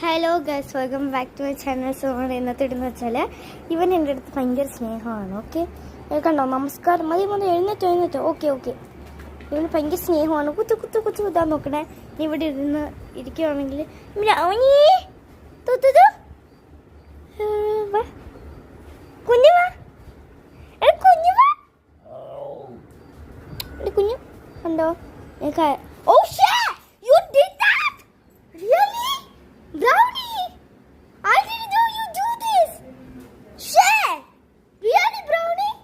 Hello guys, welcome back to my channel. So ഇന്നത്തെ ഇടുന്ന വെച്ചാൽ ഇവൻ എൻ്റെ അടുത്ത് ഭയങ്കര സ്നേഹമാണ്. ഓക്കെ, കണ്ടോ? നമസ്കാരം. മതി എഴുന്നേറ്റോ. ഓക്കെ ഇവന് ഭയങ്കര സ്നേഹമാണ്. കുത്തു ഇതാ നോക്കണേ. ഇവിടെ ഇരുന്ന് ഇരിക്കുവാണെങ്കിൽ കുഞ്ഞു കണ്ടോ? ഓ you did that? Really? Brownie? I didn't know you do this. Share. Really, Brownie?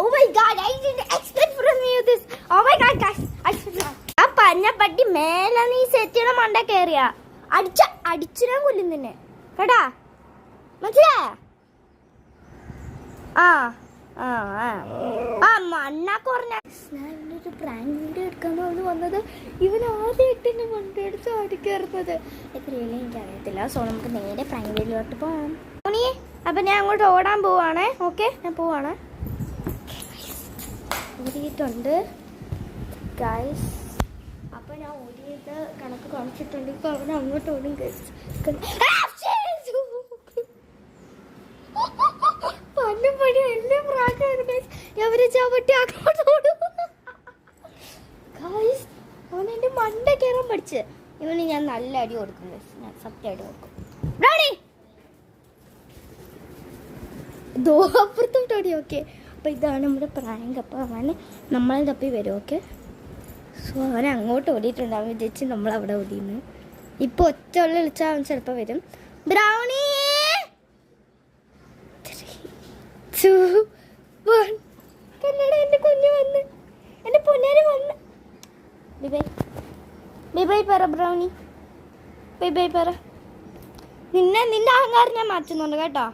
Oh my God, I didn't expect from you this. Oh my God, guys. ആ പഞ്ഞ പട്ടി മേലെ നീ സെറ്റിയുടെ മണ്ട കയറിയ അടിച്ചിടാൻ കൊല്ലും നിന്നെ കേട്ടാ, മനസ്സിലായ? മണ്ണാക്ക് പറഞ്ഞ ഞാൻ ഇവനൊരു പ്രാങ്ക് വീഡിയോ എടുക്കാന്ന് വന്നത്. ഇവൻ ആദ്യമായിട്ട് എന്നെ മണ്ടെടുത്ത് അടിക്കറുന്നത് എത്രയല്ലേ എനിക്കറിയത്തില്ല. സോ നമുക്ക് നേരെ പ്രാങ്ക് വീഡിയോട്ട് പോവാം. അപ്പൊ ഞാൻ അങ്ങോട്ട് ഓടാൻ പോവാണേ. ഓക്കെ, ഞാൻ പോവാണ്. ഓടിയിട്ടുണ്ട് ഗൈസ്. അപ്പൊ ഞാൻ ഓടിയത് കണക്ക് കാണിച്ചിട്ടുണ്ട്. ഇപ്പൊ അവൻ അങ്ങോട്ട് ഓടും ഗൈസ്. പടി എല്ലാം പ്രാങ്കാണ് ഗൈസ്. അവരെ ചവിട്ടി അങ്ങോട്ട് ഓടും ഗൈസ്. അവൻ എന്റെ മണ്ട കയറാൻ പഠിച്ച്. ഇവന് ഞാൻ നല്ല അടി കൊടുക്കും ഗൈസ്. ഞാൻ സത്യമായിട്ട് കൊടുക്കും. അപ്പുറത്തോട്ട് ഓടി. ഓക്കെ, അപ്പൊ ഇതാണ് നമ്മുടെ പ്രാങ്ക്. അപ്പൊ അവന് നമ്മളെ തപ്പി വരും. ഓക്കെ, സോ അവൻ അങ്ങോട്ട് ഓടിയിട്ടുണ്ട്. അവൻ വിചാരിച്ച് നമ്മളവിടെ ഓടിയെന്ന്. ഇപ്പൊ ഒറ്റ ഉള്ള വിളിച്ചാൽ അവൻ ചിലപ്പോൾ വരും. ബ്രൗണി കന്നഡ എന്റെ കുഞ്ഞു വന്ന്, എന്റെ പൊന്നേര് വന്ന്. ബൈ പറ ബ്രൗണി, ബൈ പറ. നിന്റെ അഹങ്കാരം ഞാൻ മാറ്റുന്നുണ്ട് കേട്ടോ.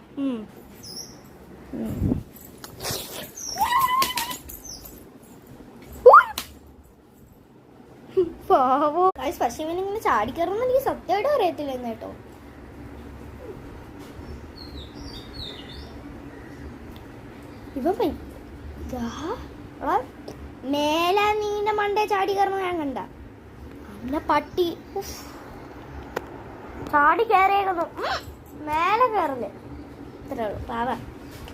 പാവോ പക്ഷെ ഇവനിങ്ങനെ ചാടിക്കയറുന്ന എനിക്ക് സത്യമായിട്ട് അറിയത്തില്ലെന്ന് കേട്ടോ. ഇവ മേലെ നീന്റെ മണ്ടേ ചാടി കയറുന്ന ഞാൻ കണ്ട. അന്ന പട്ടി ചാടി കയറിയേക്കുന്നു. മേലെ കയറല് ഇത്രേ ഉള്ളു. പാവ,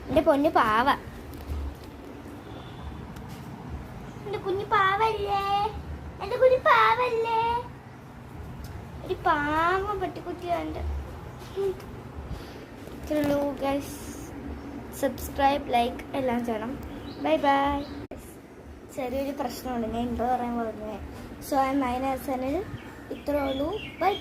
എന്റെ പൊന്നു പാവ, എന്റെ കുഞ്ഞു പാവല്ലേ, എന്റെ കുഞ്ഞു പാവല്ലേ. ഒരു പാവ പട്ടിക്കുട്ടിയുണ്ട്. ഇത്രേ ഉള്ളൂ ഗൈസ്. സബ്സ്ക്രൈബ്, ലൈക്ക് എല്ലാം ചെയ്യണം. ബൈ. ചെറിയൊരു പ്രശ്നമുണ്ട്, ഞാൻ എന്തോ പറയാൻ പോകുന്നത്. So I M minus. ഇത്രേ ഉള്ളൂ. ബൈ.